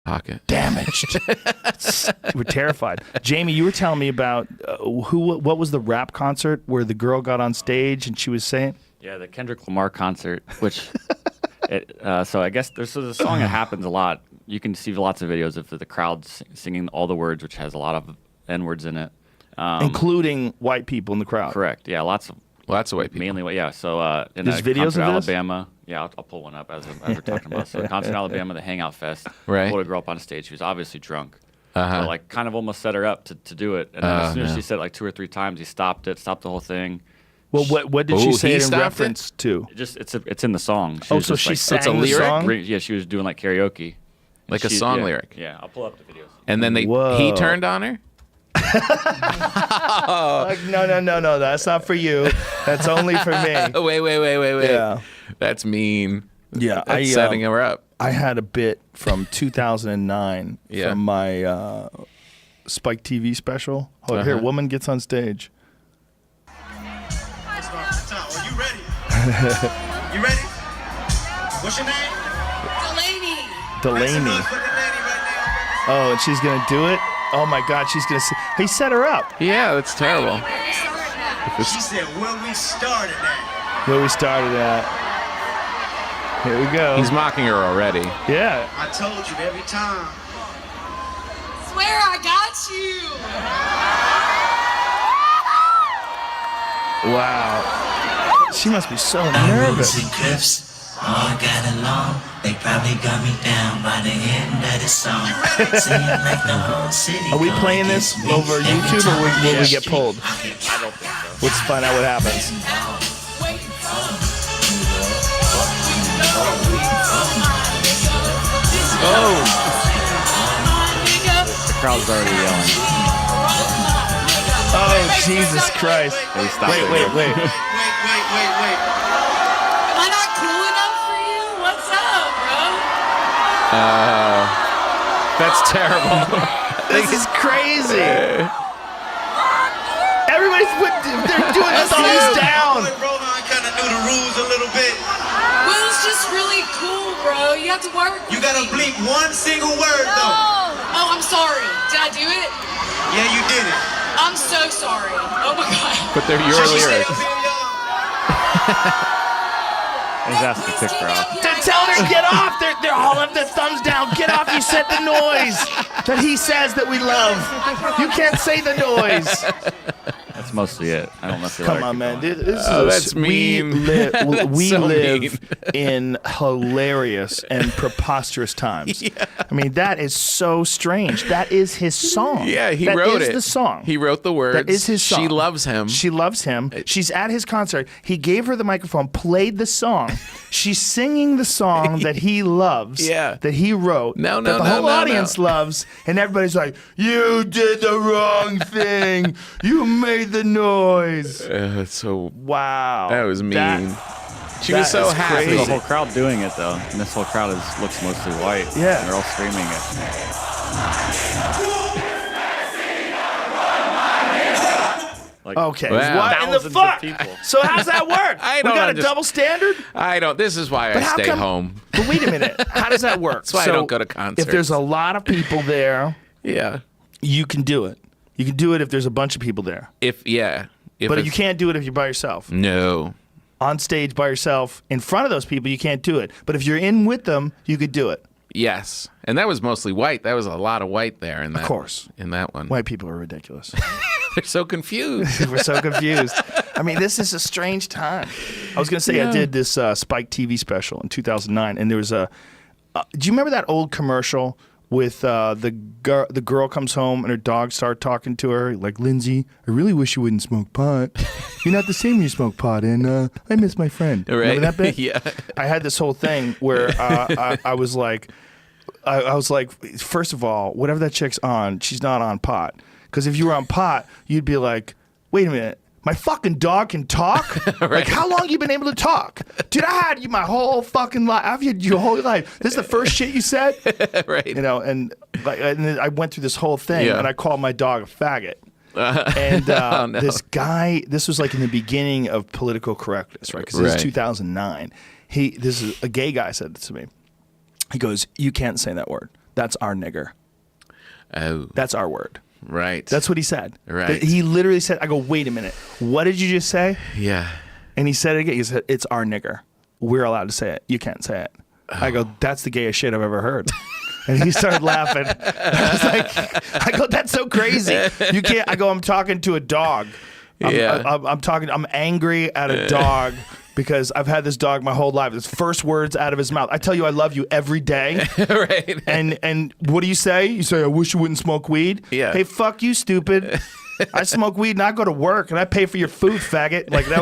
pocket. Damaged. We're terrified. Jamie, you were telling me about what was the rap concert where the girl got on stage and she was saying? Yeah, the Kendrick Lamar concert, which, so I guess there's a song that happens a lot. You can see lots of videos of the crowd singing all the words, which has a lot of N-words in it. Including white people in the crowd. Correct. Yeah, lots of white people. Mainly, yeah. So in there's videos of Alabama. Yeah, I'll pull one up as we're talking about. So concert in Alabama, the Hangout Fest. Right. Pulled a girl up on stage. She was obviously drunk. But, like, kind of almost set her up to do it. And then as soon as she said it like 2 or 3 times, he stopped the whole thing. Well, what did she say in reference to? It's in the song. So she sang the song? Yeah, she was doing like karaoke. Like a song lyric. Yeah, I'll pull up the videos. And then he turned on her? Like, no, that's not for you. That's only for me. Wait. Yeah. That's mean. Yeah. That's setting her up. I had a bit from 2009 from my Spike TV special. Oh, here, woman gets on stage. Are you ready? You ready? What's your name? Delaney. Oh, and she's gonna do it? Oh my God, she's gonna say, he set her up. Yeah, that's terrible. She said, where we started at. Where we started at. Here we go. He's mocking her already. Yeah. I told you every time. Swear I got you. Wow. She must be so nervous. All got along, they probably got me down by the end of the song. Seemed like the whole city. Are we playing this over YouTube or will we get pulled? I don't think so. Let's find out what happens. Oh! The crowd's already yelling. Oh, Jesus Christ. Wait. Wait. Am I not cool enough for you? What's up, bro? That's terrible. This is crazy. They're doing thumbs down. Rogan kind of knew the rules a little bit. Will's just really cool, bro. You have to work. You gotta bleep one single word, though. Oh, I'm sorry. Did I do it? Yeah, you did it. I'm so sorry. Oh my God. But they're your lyrics. He's asking to kick her off. They're telling her, get off. They're all of the thumbs down. Get off. You said the noise that he says that we love. You can't say the noise. That's mostly it. I don't know if Come on, man. That's mean. We so live mean. in hilarious and preposterous times. Yeah. I mean, that is so strange. That is his song. Yeah, he that wrote it. That is the song. He wrote the words. That is his song. She loves him. She loves him. She's at his concert. He gave her the microphone, played the song. She's singing the song that he loves. Yeah. That he wrote. That the whole audience loves. And everybody's like, you did the wrong thing. You made the noise. So Wow. that was mean. She that was so is happy. crazy. The whole crowd doing it though, and this whole crowd looks mostly white. Yeah. And they're all screaming it. Like, Okay. Wow. What in the thousands of fuck? people. So how's that work? I We don't got a underst- double standard? I don't. This is why I how stay come- home. But wait a minute. How does that work? That's why I don't go to concerts. If there's a lot of people there, Yeah. you can do it. You can do it if there's a bunch of people there. If But you it's- can't do it if you're by yourself. No. On stage by yourself, in front of those people, you can't do it. But if you're in with them, you could do it. Yes. And that was mostly white. That was a lot of white there in that. Of course. In that one. White people are ridiculous. They're so confused. We're so confused. I mean, this is a strange time. I was going to say I did this Spike TV special in 2009, and there was a. Do you remember that old commercial with the girl comes home and her dog started talking to her like, Lindsay, I really wish you wouldn't smoke pot. You're not the same when you smoke pot, and I miss my friend. Right. Remember that bit? Yeah. I had this whole thing where I was like, first of all, whatever that chick's on, she's not on pot. Because if you were on pot, you'd be like, wait a minute, my fucking dog can talk? Right. Like, how long you been able to talk? Dude, I had you my whole fucking life. I've had you your whole life. This is the first shit you said? Right. You know, and then I went through this whole thing, Yeah. and I called my dog a faggot. And Oh, no. this guy, this was like in the beginning of political correctness, right? Because this Right. is 2009. This is a gay guy said this to me. He goes, you can't say that word. That's our nigger. Oh, That's our word. right. That's what he said. Right. He literally said, I go, wait a minute. What did you just say? yeah. And he said it again. He said, it's our nigger. We're allowed to say it. You can't say it. I go, that's the gayest shit I've ever heard. And he started laughing. I was like, I go, that's so crazy. You can't. I go, I'm talking to a dog. I'm angry at a dog because I've had this dog my whole life. His first words out of his mouth, I tell you I love you every day. Right. And what do you say? You say, I wish you wouldn't smoke weed. Yeah. Hey, fuck you, stupid. I smoke weed and I go to work and I pay for your food, faggot. Like that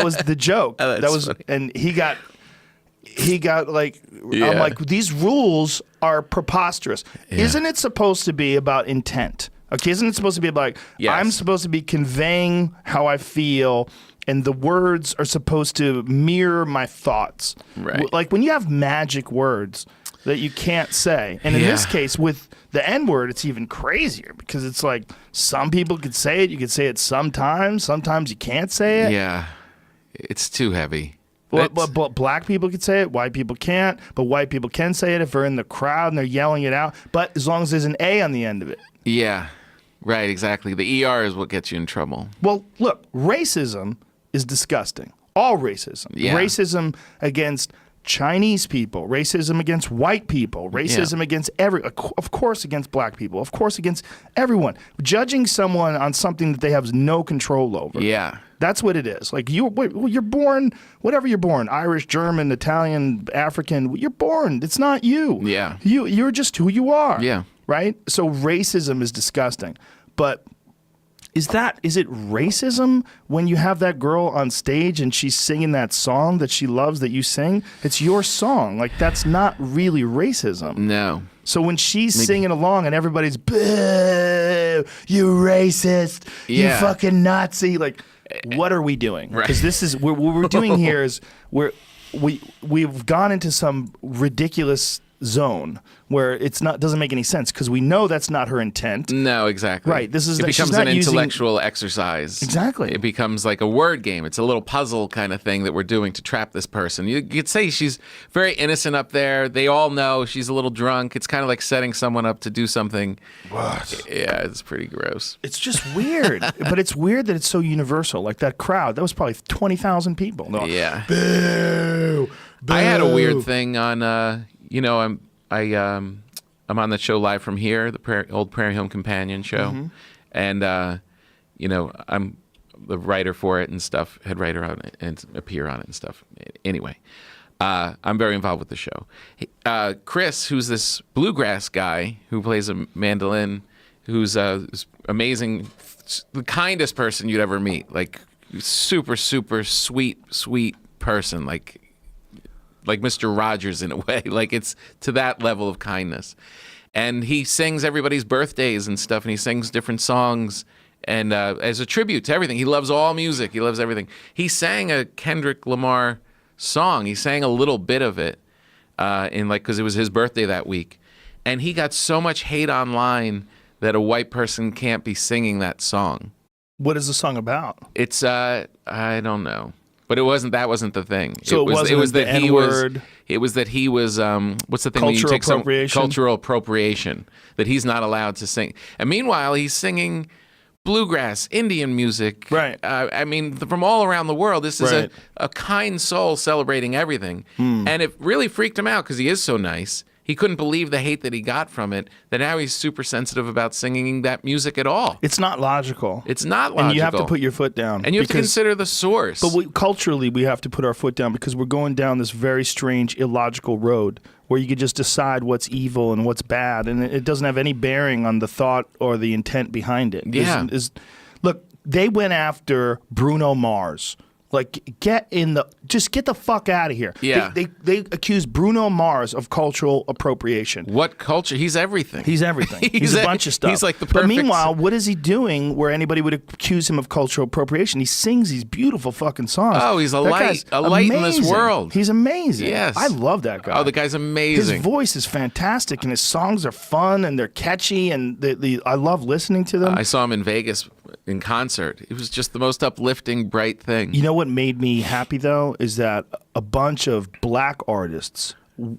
was the joke. Oh, that's that was funny. And he got like, Yeah. I'm like, these rules are preposterous. Yeah. Isn't it supposed to be about intent? Okay, isn't it supposed to be like, Yes. I'm supposed to be conveying how I feel, and the words are supposed to mirror my thoughts. Right. Like when you have magic words that you can't say, and in this Yeah. case with the N word, it's even crazier because it's like some people could say it, you could say it sometimes you can't say it. Yeah. It's too heavy. But black people can say it, white people can't, but white people can say it if they're in the crowd and they're yelling it out, but as long as there's an A on the end of it. Yeah. Right, exactly. The ER is what gets you in trouble. Well, look, racism is disgusting. All racism. Yeah. Racism against Chinese people, racism against white people, racism against of course against black people, of course against everyone. Judging someone on something that they have no control over. Yeah. That's what it is. Like you're born, whatever you're born, Irish, German, Italian, African, you're born. It's not you. Yeah. You're just who you are. Yeah. Right? So racism is disgusting. But is it racism when you have that girl on stage and she's singing that song that she loves that you sing? It's your song. Like that's not really racism. No. So when she's singing along and everybody's boo, you racist, you Yeah. fucking Nazi, like what are we doing? Right. Because this is what we're doing here is we've gone into some ridiculous zone where doesn't make any sense because we know that's not her intent. No, exactly. Right, this is it like- she's becomes not an using- intellectual exercise. Exactly. It becomes like a word game. It's a little puzzle kind of thing that we're doing to trap this person. You could say she's very innocent up there. They all know she's a little drunk. It's kind of like setting someone up to do something. What? Yeah, it's pretty gross. It's just weird. But it's weird that it's so universal. Like that crowd, that was probably 20,000 people. They're all, Yeah. boo, boo. I had a weird thing on, I'm on the show Live from Here, the old Prairie Home Companion show. Mm-hmm. And, I'm the writer for it and stuff, head writer on it and appear on it and stuff. Anyway, I'm very involved with the show. Chris, who's this bluegrass guy who plays a mandolin, who's this amazing, the kindest person you'd ever meet. Like super, super sweet person. Like Mr. Rogers in a way. Like it's to that level of kindness. And he sings everybody's birthdays and stuff, and he sings different songs and as a tribute to everything. He loves all music. He loves everything. He sang a Kendrick Lamar song. He sang a little bit of it because it was his birthday that week. And he got so much hate online that a white person can't be singing that song. What is the song about? It's I don't know. But that wasn't the thing. So it wasn't the N-word? It was that he was what's the thing when you Cultural take some appropriation? cultural appropriation, that he's not allowed to sing. And meanwhile, he's singing bluegrass, Indian music. Right. I mean, from all around the world. This is Right. a kind soul celebrating everything. And it really freaked him out because he is so nice. He couldn't believe the hate that he got from it, that now he's super sensitive about singing that music at all. It's not logical. It's not logical. And you have to put your foot down. And you have to because- consider the source. But culturally, we have to put our foot down because we're going down this very strange, illogical road where you could just decide what's evil and what's bad, and it doesn't have any bearing on the thought or the intent behind it. Yeah. Look, they went after Bruno Mars. Like, get the fuck out of here. Yeah. They accused Bruno Mars of cultural appropriation. What culture? He's everything. He's everything. He's He's a bunch of stuff. he's like the But perfect- meanwhile, what is he doing where anybody would accuse him of cultural appropriation? He sings these beautiful fucking songs. Oh, he's a That light- guy's a light in this amazing. world. He's amazing. Yes. I love that guy. Oh, the guy's amazing. His voice is fantastic, and his songs are fun, and they're catchy, and I love listening to them. I saw him in Vegas in concert. It was just the most uplifting, bright thing. You know what made me happy, though, is that a bunch of black artists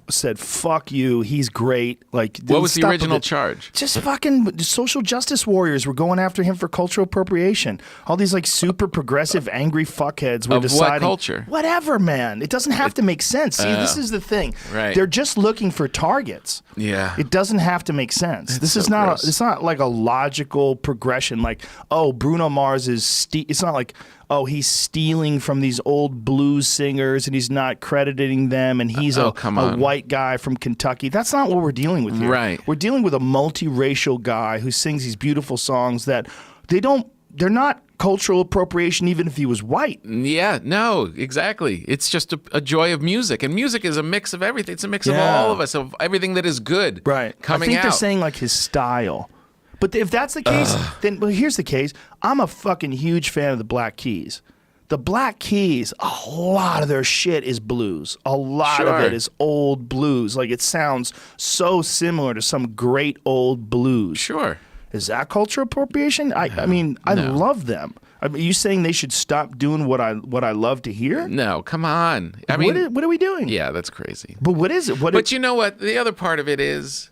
said, "Fuck you, he's great." Like, What was the stop original with it. charge? Just fucking social justice warriors were going after him for cultural appropriation. All these like super progressive, angry fuckheads were Of what deciding culture? whatever, man. It doesn't have to make sense. See, this is the thing. Right. They're just looking for targets. Yeah. It doesn't have to make sense. This so is not. gross. It's not like a logical progression. Like, oh, Bruno Mars is. It's not like, oh, he's stealing from these old blues singers and he's not crediting them, and he's come a on. white guy from Kentucky. That's not what we're dealing with here. Right. We're dealing with a multiracial guy who sings these beautiful songs that they're not cultural appropriation even if he was white. Yeah, no, exactly. It's just a joy of music, and music is a mix of everything. It's a mix of Yeah. all of us, of everything that is good. Right. Coming I think out. they're saying like his style. But if that's the case, then well, here's the case. I'm a fucking huge fan of the Black Keys. The Black Keys, a lot of their shit is blues. A lot of Sure. it is old blues. Like, it sounds so similar to some great old blues. Sure. Is that cultural appropriation? I mean, I no. love them. I mean, are you saying they should stop doing what I love to hear? No, come on. I mean, what are we doing? yeah, that's crazy. But what is it? But you know what? The other part of it is,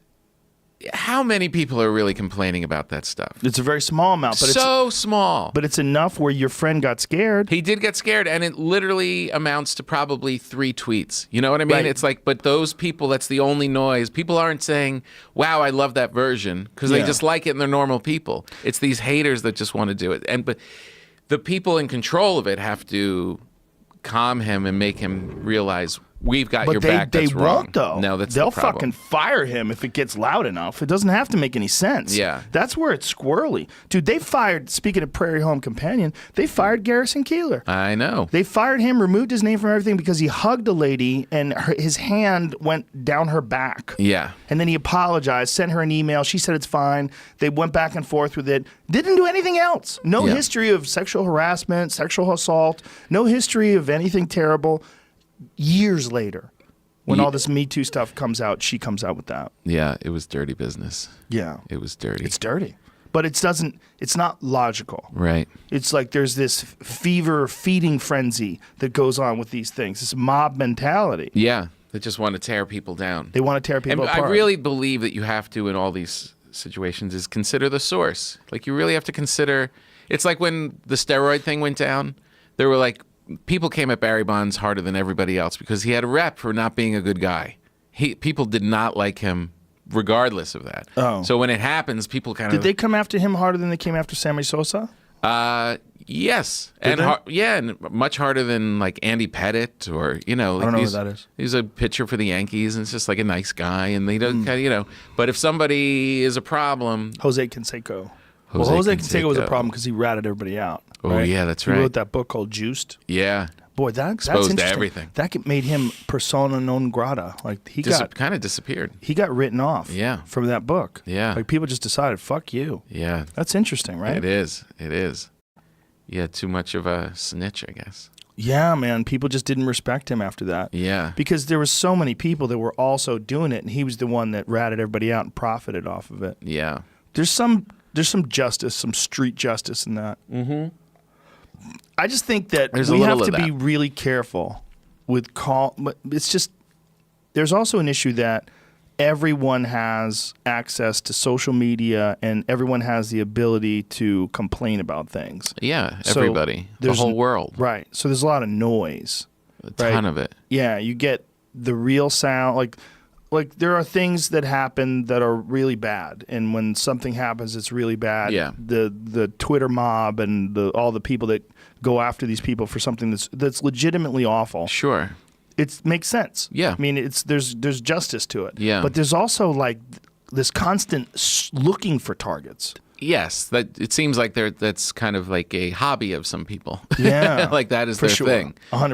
how many people are really complaining about that stuff? it's a very small amount, but So small. but it's enough where your friend got scared. He did get scared, and it literally amounts to probably 3 tweets. You know what I mean? Right. It's like, but those people, that's the only noise. People aren't saying, wow, I love that version, because they Yeah. just like it and they're normal people. It's these haters that just want to do it. But the people in control of it have to calm him and make him realize, we've got your But back. they That's wrong. won't though. No, that's they'll the problem. fucking fire him if it gets loud enough. It doesn't have to make any sense. Yeah. That's where it's squirrely. Dude, they fired, speaking of Prairie Home Companion, they fired Garrison Keillor. I know. They fired him, removed his name from everything because he hugged a lady and his hand went down her back. Yeah. And then he apologized, sent her an email. She said it's fine. They went back and forth with it. Didn't do anything else. No Yeah. history of sexual harassment, sexual assault, no history of anything terrible. Years later, when all this Me Too stuff comes out, she comes out with that. Yeah, it was dirty business. Yeah. It was dirty. It's dirty. But it's not logical. Right. It's like there's this fever feeding frenzy that goes on with these things, this mob mentality. Yeah. They just want to tear people down. They want to tear people And apart. I really believe that you have to, in all these situations, is consider the source. Like, you really have to consider. It's like when the steroid thing went down, there were like, people came at Barry Bonds harder than everybody else because he had a rep for not being a good guy. People did not like him regardless of that. Oh. So when it happens, people kind Did of. they come after him harder than they came after Sammy Sosa? Yes, Did and they? yeah, and much harder than like Andy Pettit or don't know who he's- that is. He's a pitcher for the Yankees, and it's just like a nice guy, and they don't kind of But if somebody is a problem, Jose Canseco. Jose Jose Canseco was a Canseco. problem because he ratted everybody out. Oh, right? yeah, that's He right. wrote that book called Juiced. yeah, Boy, that's Exposed to interesting. everything. That made him persona non grata. Like he kind of disappeared. got written off. Yeah. From that book. Yeah. Like people just decided, fuck you. Yeah, That's interesting, right? it is. It is. Yeah, too much of a snitch, I guess. Yeah, man. People just didn't respect him after that. Yeah, Because there were so many people that were also doing it, and he was the one that ratted everybody out and profited off of it. yeah, There's some justice, some street justice in that. Mm-hmm. I just think that There's a we have little to of be that. really careful with but it's just there's also an issue that everyone has access to social media and everyone has the ability to complain about things. yeah. So Everybody, the there's whole world, Right. So there's a lot of noise. a ton of it. Yeah, you get the real sound. Like there are things that happen that are really bad, and when something happens, it's really bad. Yeah. The Twitter mob and all the people that go after these people for something that's legitimately awful. Sure. It makes sense. Yeah. I mean, there's justice to it. Yeah. But there's also like this constant looking for targets. Yes, that it seems like that's kind of like a hobby of some people. Yeah. like that is for their sure. thing. 100%.